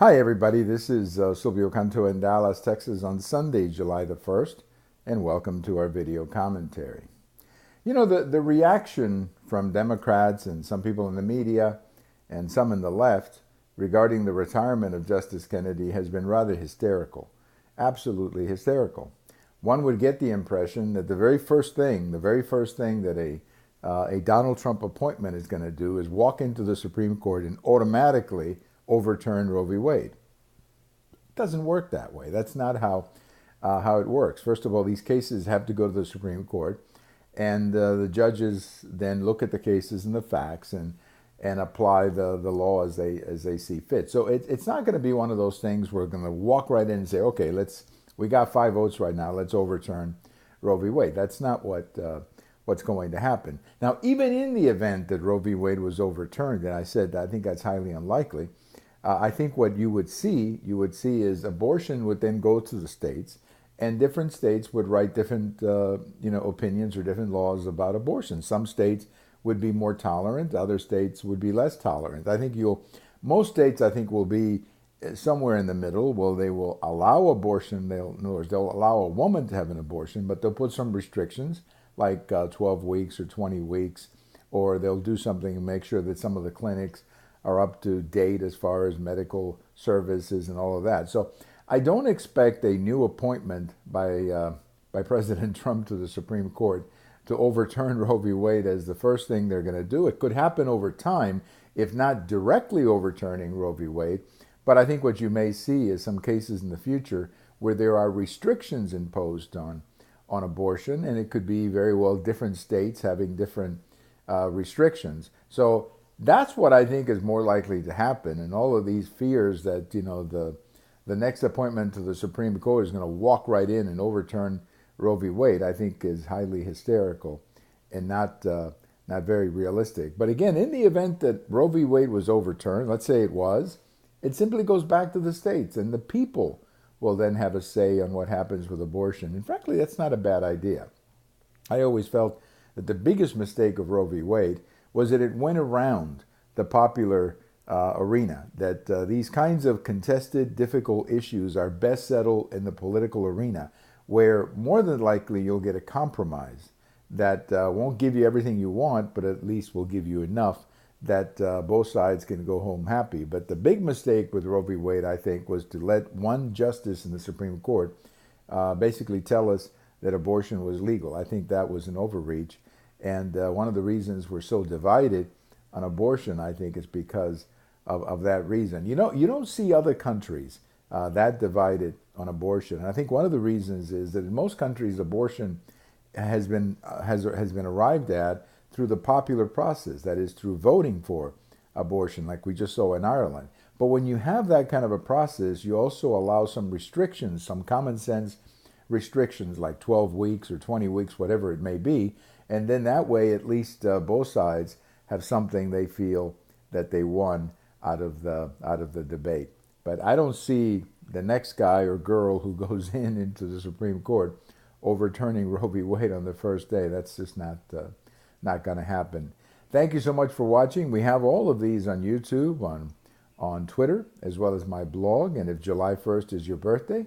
Hi, everybody. This is Silvio Canto in Dallas, Texas on Sunday, July the 1st, and welcome to our video commentary. You know, the reaction from Democrats and some people in the media and some in the left regarding the retirement of Justice Kennedy has been rather hysterical, absolutely hysterical. One would get the impression that the very first thing that a Donald Trump appointment is going to do is walk into the Supreme Court and automatically overturn Roe v. Wade. It doesn't work that way. That's not how it works. First of all, these cases have to go to the Supreme Court, and the judges then look at the cases and the facts and apply the law as they see fit. So it's not going to be one of those things where we're going to walk right in and say, okay, we got 5 votes right now, let's overturn Roe v. Wade. That's not what's going to happen. Now, even in the event that Roe v. Wade was overturned, and I said I think that's highly unlikely, I think what you would see is abortion would then go to the states, and different states would write different opinions or different laws about abortion. Some states would be more tolerant, other states would be less tolerant. I think most states will be somewhere in the middle. Well, they will allow abortion. In other words, they'll allow a woman to have an abortion, but they'll put some restrictions like 12 weeks or 20 weeks, or they'll do something to make sure that some of the clinics are up to date as far as medical services and all of that. So I don't expect a new appointment by President Trump to the Supreme Court to overturn Roe v. Wade as the first thing they're going to do. It could happen over time, if not directly overturning Roe v. Wade. But I think what you may see is some cases in the future where there are restrictions imposed on abortion, and it could be very well different states having different restrictions. So that's what I think is more likely to happen. And all of these fears that the next appointment to the Supreme Court is going to walk right in and overturn Roe v. Wade, I think is highly hysterical and not very realistic. But again, in the event that Roe v. Wade was overturned, let's say it was, it simply goes back to the states, and the people will then have a say on what happens with abortion. And frankly, that's not a bad idea. I always felt that the biggest mistake of Roe v. Wade was that it went around the popular arena, that these kinds of contested, difficult issues are best settled in the political arena, where more than likely you'll get a compromise that won't give you everything you want, but at least will give you enough that both sides can go home happy. But the big mistake with Roe v. Wade, I think, was to let one justice in the Supreme Court basically tell us that abortion was legal. I think that was an overreach. And one of the reasons we're so divided on abortion, I think, is because of that reason. You don't see other countries that divided on abortion. And I think one of the reasons is that in most countries, abortion has been arrived at through the popular process, that is, through voting for abortion, like we just saw in Ireland. But when you have that kind of a process, you also allow some restrictions, some common sense restrictions, like 12 weeks or 20 weeks, whatever it may be. And then that way, at least both sides have something they feel that they won out of the debate. But I don't see the next guy or girl who goes into the Supreme Court overturning Roe v. Wade on the first day. That's just not going to happen. Thank you so much for watching. We have all of these on YouTube, on Twitter, as well as my blog. And if July 1st is your birthday,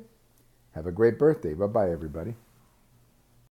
have a great birthday. Bye-bye, everybody.